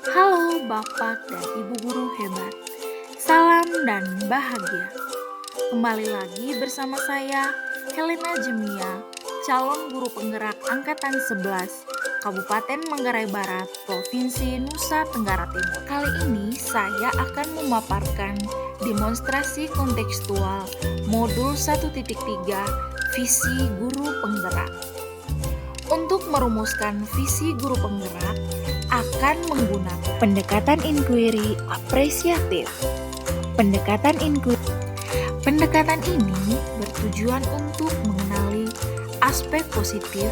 Halo Bapak dan Ibu Guru hebat. Salam dan bahagia. Kembali lagi bersama saya, Helena Jemia, calon guru penggerak angkatan 11, Kabupaten Manggarai Barat, Provinsi Nusa Tenggara Timur. Kali ini saya akan memaparkan demonstrasi kontekstual modul 1.3 visi guru penggerak. Untuk merumuskan visi guru penggerak akan menggunakan pendekatan inquiry apresiatif. Pendekatan ini bertujuan untuk mengenali aspek positif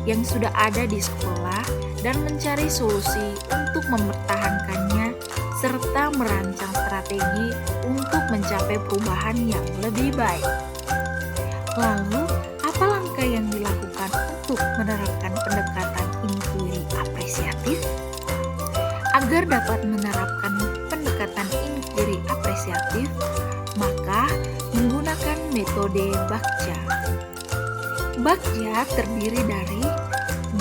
yang sudah ada di sekolah dan mencari solusi untuk mempertahankannya serta merancang strategi untuk mencapai perubahan yang lebih baik. Lalu, apa langkah yang dilakukan untuk menerapkan pendekatan inquiry apresiatif? Agar dapat menerapkan pendekatan inquiry apresiatif, maka menggunakan metode Bagja. Bagja terdiri dari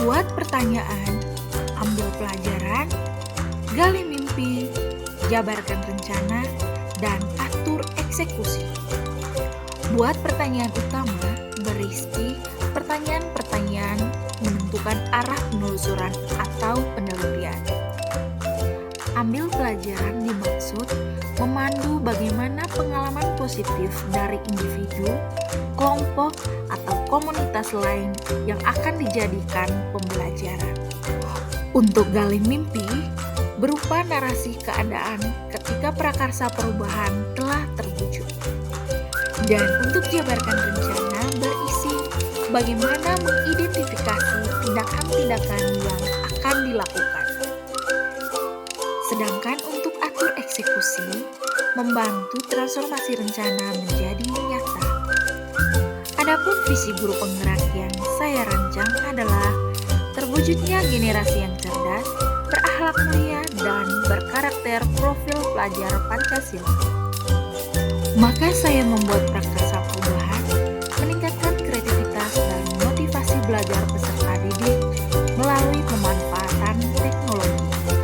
buat pertanyaan, ambil pelajaran, gali mimpi, jabarkan rencana, dan atur eksekusi. Buat pertanyaan utama berisi pertanyaan-pertanyaan menentukan arah penelusuran atau penelitian. Ambil pelajaran dimaksud memandu bagaimana pengalaman positif dari individu, kelompok, atau komunitas lain yang akan dijadikan pembelajaran. Untuk gali mimpi, berupa narasi keadaan ketika prakarsa perubahan telah terwujud. Dan untuk jabarkan rencana berisi bagaimana mengidentifikasi tindakan-tindakan yang akan dilakukan. Sedangkan untuk atur eksekusi, membantu transformasi rencana menjadi nyata. Adapun visi guru penggerak yang saya rancang adalah terwujudnya generasi yang cerdas, berakhlak mulia, dan berkarakter profil pelajar Pancasila. Maka saya membuat prakarsa perubahan, meningkatkan kreativitas dan motivasi belajar peserta didik melalui pemanfaatan teknologi.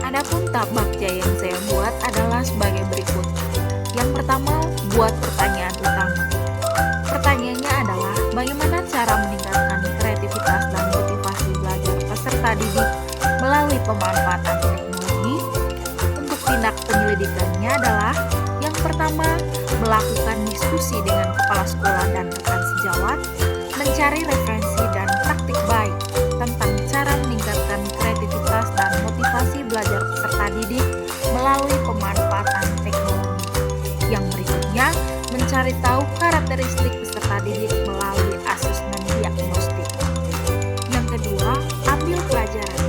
Adapun tahap Bagja yang saya buat adalah sebagai berikut. Yang pertama, buat pertanyaan utama. Pertanyaannya adalah bagaimana cara meningkatkan kreativitas dan motivasi belajar peserta didik melalui pemanfaatan teknologi. Untuk tindak penyelidikannya adalah yang pertama, melakukan diskusi dengan kepala sekolah dan rekan sejawat, mencari referensi dan praktik baik tentang cara meningkatkan kreativitas dan motivasi belajar peserta didik melalui pemanfaatan teknologi. Yang berikutnya, mencari tahu karakteristik peserta didik melalui asesmen diagnostik. Yang kedua, ambil pelajaran.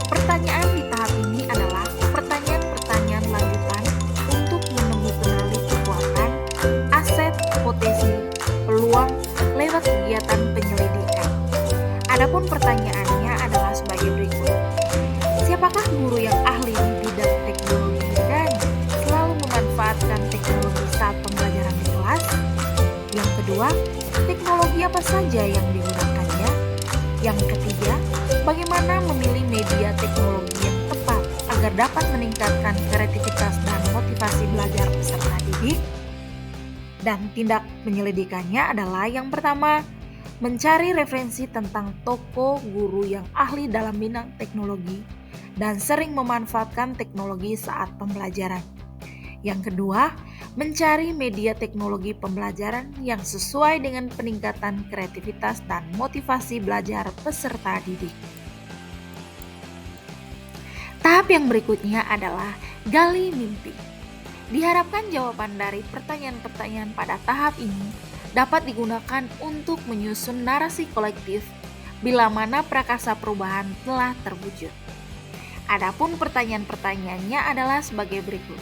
Pertanyaan di tahap ini adalah pertanyaan-pertanyaan lanjutan untuk mengenali kekuatan, aset, potensi, peluang lewat kegiatan penyelidikan. Adapun pertanyaannya adalah sebagai berikut. Siapakah guru yang ahli di bidang teknologi dan selalu memanfaatkan teknologi saat pembelajaran di kelas? Yang kedua, teknologi apa saja yang digunakannya? Yang ketiga, bagaimana memilih media teknologi yang tepat agar dapat meningkatkan kreativitas dan motivasi belajar peserta didik? Dan tindak penyelidikannya adalah yang pertama, mencari referensi tentang tokoh guru yang ahli dalam bidang teknologi dan sering memanfaatkan teknologi saat pembelajaran. Yang kedua, mencari media teknologi pembelajaran yang sesuai dengan peningkatan kreativitas dan motivasi belajar peserta didik. Tahap yang berikutnya adalah gali mimpi. Diharapkan jawaban dari pertanyaan-pertanyaan pada tahap ini dapat digunakan untuk menyusun narasi kolektif bila mana prakarsa perubahan telah terwujud. Adapun pertanyaan-pertanyaannya adalah sebagai berikut.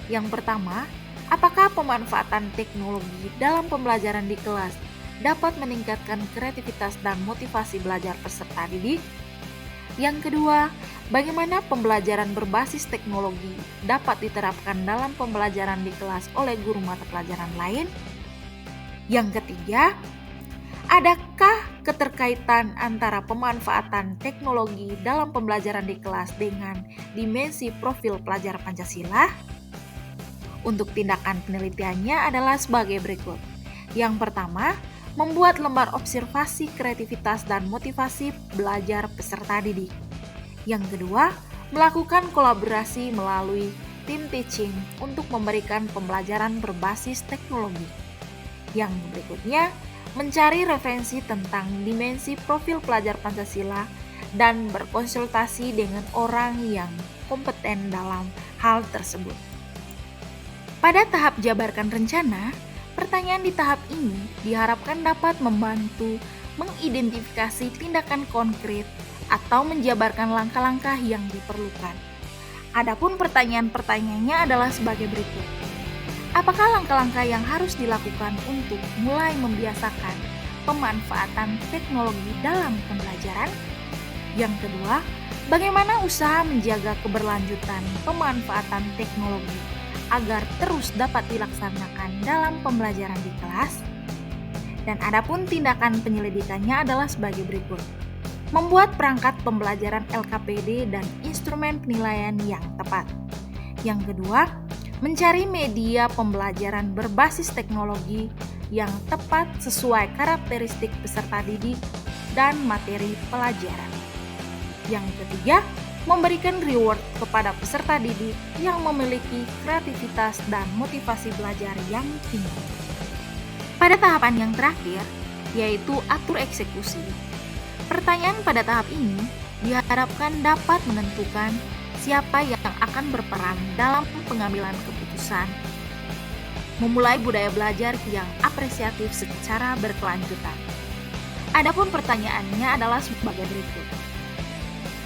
Yang pertama, apakah pemanfaatan teknologi dalam pembelajaran di kelas dapat meningkatkan kreativitas dan motivasi belajar peserta didik? Yang kedua, bagaimana pembelajaran berbasis teknologi dapat diterapkan dalam pembelajaran di kelas oleh guru mata pelajaran lain? Yang ketiga, adakah keterkaitan antara pemanfaatan teknologi dalam pembelajaran di kelas dengan dimensi profil pelajar Pancasila? Untuk tindakan penelitiannya adalah sebagai berikut. Yang pertama, membuat lembar observasi kreativitas dan motivasi belajar peserta didik. Yang kedua, melakukan kolaborasi melalui tim teaching untuk memberikan pembelajaran berbasis teknologi. Yang berikutnya, mencari referensi tentang dimensi profil pelajar Pancasila dan berkonsultasi dengan orang yang kompeten dalam hal tersebut. Pada tahap jabarkan rencana, pertanyaan di tahap ini diharapkan dapat membantu mengidentifikasi tindakan konkret atau menjabarkan langkah-langkah yang diperlukan. Adapun pertanyaan-pertanyaannya adalah sebagai berikut. Apakah langkah-langkah yang harus dilakukan untuk mulai membiasakan pemanfaatan teknologi dalam pembelajaran? Yang kedua, bagaimana usaha menjaga keberlanjutan pemanfaatan teknologi agar terus dapat dilaksanakan dalam pembelajaran di kelas? Dan adapun tindakan penyelidikannya adalah sebagai berikut. Membuat perangkat pembelajaran LKPD dan instrumen penilaian yang tepat. Yang kedua, mencari media pembelajaran berbasis teknologi yang tepat sesuai karakteristik peserta didik dan materi pelajaran. Yang ketiga, memberikan reward kepada peserta didik yang memiliki kreativitas dan motivasi belajar yang tinggi. Pada tahapan yang terakhir, yaitu atur eksekusi, pertanyaan pada tahap ini diharapkan dapat menentukan siapa yang akan berperan dalam pengambilan keputusan, memulai budaya belajar yang apresiatif secara berkelanjutan. Adapun pertanyaannya adalah sebagai berikut.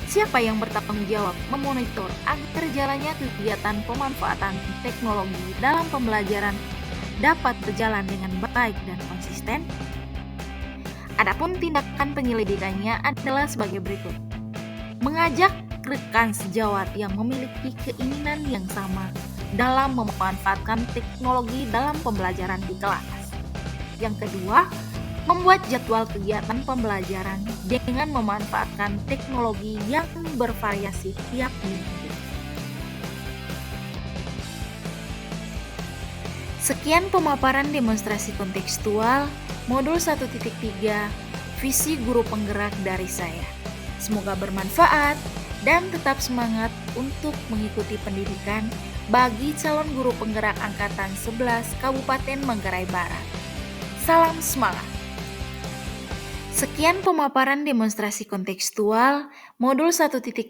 Siapa yang bertanggung jawab memonitor agar jalannya kegiatan pemanfaatan teknologi dalam pembelajaran dapat berjalan dengan baik dan konsisten? Adapun tindakan penyelidikannya adalah sebagai berikut. Mengajak rekan sejawat yang memiliki keinginan yang sama dalam memanfaatkan teknologi dalam pembelajaran di kelas. Yang kedua, membuat jadwal kegiatan pembelajaran dengan memanfaatkan teknologi yang bervariasi tiap minggu. Sekian pemaparan demonstrasi kontekstual modul 1.3 visi guru penggerak dari saya. Semoga bermanfaat dan tetap semangat untuk mengikuti pendidikan bagi calon guru penggerak angkatan 11 Kabupaten Manggarai Barat. Salam semangat! Sekian pemaparan demonstrasi kontekstual modul 1.3